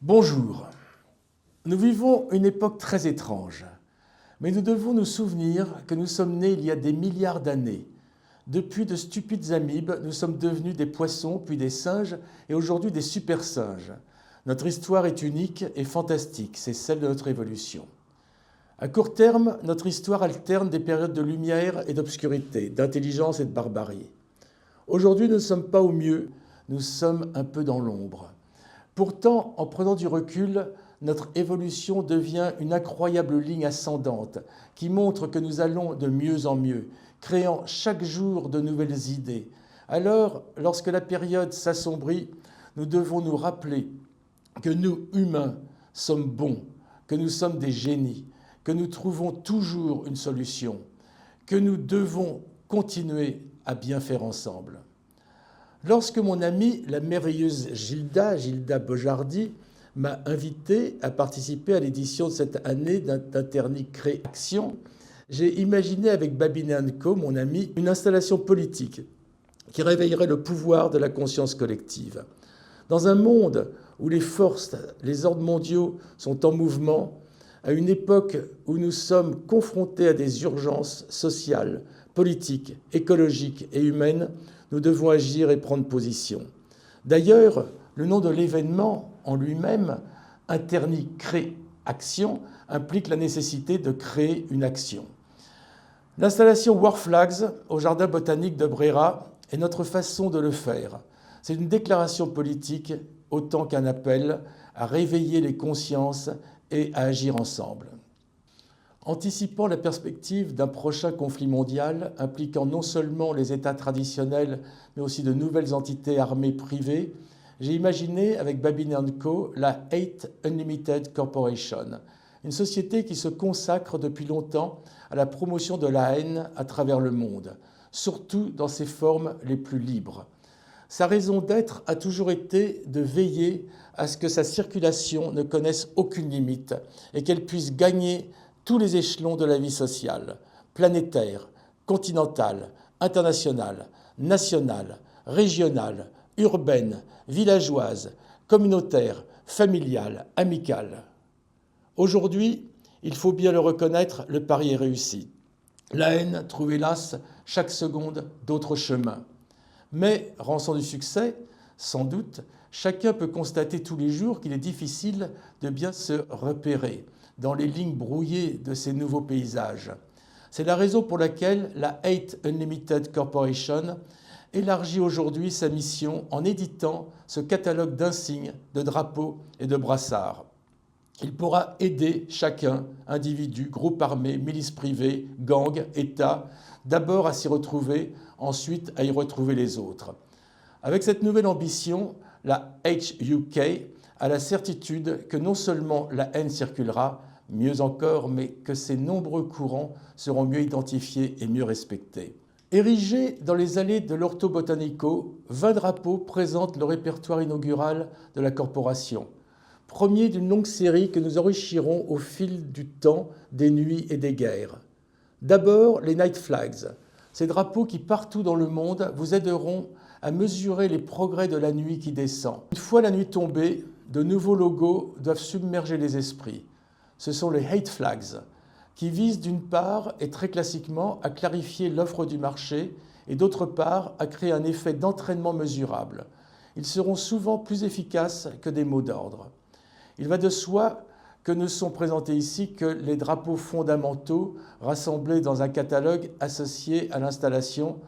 Bonjour. Nous vivons une époque très étrange, mais nous devons nous souvenir que nous sommes nés il y a des milliards d'années. Depuis de stupides amibes, nous sommes devenus des poissons, puis des singes, et aujourd'hui des super-singes. Notre histoire est unique et fantastique, c'est celle de notre évolution. À court terme, notre histoire alterne des périodes de lumière et d'obscurité, d'intelligence et de barbarie. Aujourd'hui, nous ne sommes pas au mieux, nous sommes un peu dans l'ombre. Pourtant, en prenant du recul, notre évolution devient une incroyable ligne ascendante qui montre que nous allons de mieux en mieux, créant chaque jour de nouvelles idées. Alors, lorsque la période s'assombrit, nous devons nous rappeler que nous, humains, sommes bons, que nous sommes des génies, que nous trouvons toujours une solution, que nous devons continuer à bien faire ensemble. Lorsque mon amie, la merveilleuse Gilda Bojardi, m'a invité à participer à l'édition de cette année d'Interni Créaction, j'ai imaginé avec Babine & Co, mon ami, une installation politique qui réveillerait le pouvoir de la conscience collective. Dans un monde où les forces, les ordres mondiaux sont en mouvement, à une époque où nous sommes confrontés à des urgences sociales, politiques, écologiques et humaines, nous devons agir et prendre position. D'ailleurs, le nom de l'événement en lui-même, Interni Créaction, implique la nécessité de créer une action. L'installation War Flags au Jardin botanique de Brera est notre façon de le faire. C'est une déclaration politique autant qu'un appel à réveiller les consciences et à agir ensemble. Anticipant la perspective d'un prochain conflit mondial impliquant non seulement les États traditionnels, mais aussi de nouvelles entités armées privées, j'ai imaginé avec Babine & Co la Hate Unlimited Corporation, une société qui se consacre depuis longtemps à la promotion de la haine à travers le monde, surtout dans ses formes les plus libres. Sa raison d'être a toujours été de veiller à ce que sa circulation ne connaisse aucune limite et qu'elle puisse gagner tous les échelons de la vie sociale, planétaire, continentale, internationale, nationale, régionale, urbaine, villageoise, communautaire, familiale, amicale. Aujourd'hui, il faut bien le reconnaître, le pari est réussi. La haine trouve hélas chaque seconde d'autres chemins. Mais, rançon du succès, sans doute, chacun peut constater tous les jours qu'il est difficile de bien se repérer dans les lignes brouillées de ces nouveaux paysages. C'est la raison pour laquelle la Hate Unlimited Corporation élargit aujourd'hui sa mission en éditant ce catalogue d'insignes, de drapeaux et de brassards. Il pourra aider chacun, individu, groupe armé, milice privée, gang, État, d'abord à s'y retrouver, ensuite à y retrouver les autres. Avec cette nouvelle ambition, la HUK a la certitude que non seulement la haine circulera, mieux encore, mais que ces nombreux courants seront mieux identifiés et mieux respectés. Érigés dans les allées de l'Orto Botanico, 20 drapeaux présentent le répertoire inaugural de la corporation. Premier d'une longue série que nous enrichirons au fil du temps, des nuits et des guerres. D'abord, les Night Flags. Ces drapeaux qui, partout dans le monde, vous aideront à mesurer les progrès de la nuit qui descend. Une fois la nuit tombée, de nouveaux logos doivent submerger les esprits. Ce sont les Hate Flags, qui visent d'une part et très classiquement à clarifier l'offre du marché et d'autre part à créer un effet d'entraînement mesurable. Ils seront souvent plus efficaces que des mots d'ordre. Il va de soi que ne sont présentés ici que les drapeaux fondamentaux rassemblés dans un catalogue associé à l'installation.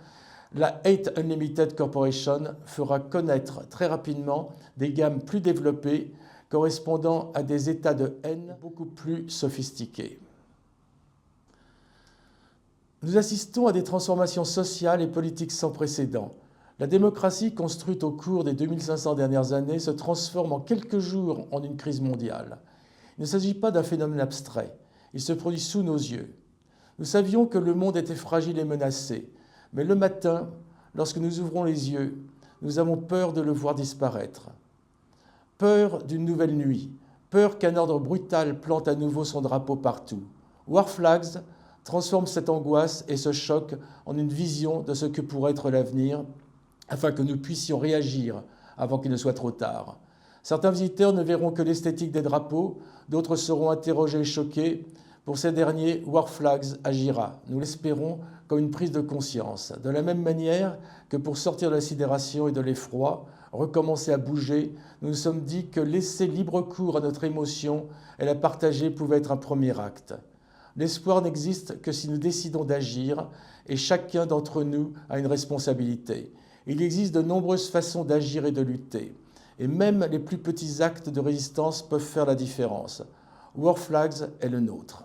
La Hate Unlimited Corporation fera connaître très rapidement des gammes plus développées correspondant à des états de haine beaucoup plus sophistiqués. Nous assistons à des transformations sociales et politiques sans précédent. La démocratie construite au cours des 2500 dernières années se transforme en quelques jours en une crise mondiale. Il ne s'agit pas d'un phénomène abstrait, il se produit sous nos yeux. Nous savions que le monde était fragile et menacé, mais le matin, lorsque nous ouvrons les yeux, nous avons peur de le voir disparaître. Peur d'une nouvelle nuit, peur qu'un ordre brutal plante à nouveau son drapeau partout. War Flags transforme cette angoisse et ce choc en une vision de ce que pourrait être l'avenir, afin que nous puissions réagir avant qu'il ne soit trop tard. Certains visiteurs ne verront que l'esthétique des drapeaux, d'autres seront interrogés et choqués. Pour ces derniers, War Flags agira, nous l'espérons, comme une prise de conscience. De la même manière que pour sortir de la sidération et de l'effroi, recommencer à bouger, nous nous sommes dit que laisser libre cours à notre émotion et la partager pouvait être un premier acte. L'espoir n'existe que si nous décidons d'agir, et chacun d'entre nous a une responsabilité. Il existe de nombreuses façons d'agir et de lutter, et même les plus petits actes de résistance peuvent faire la différence. War Flags est le nôtre.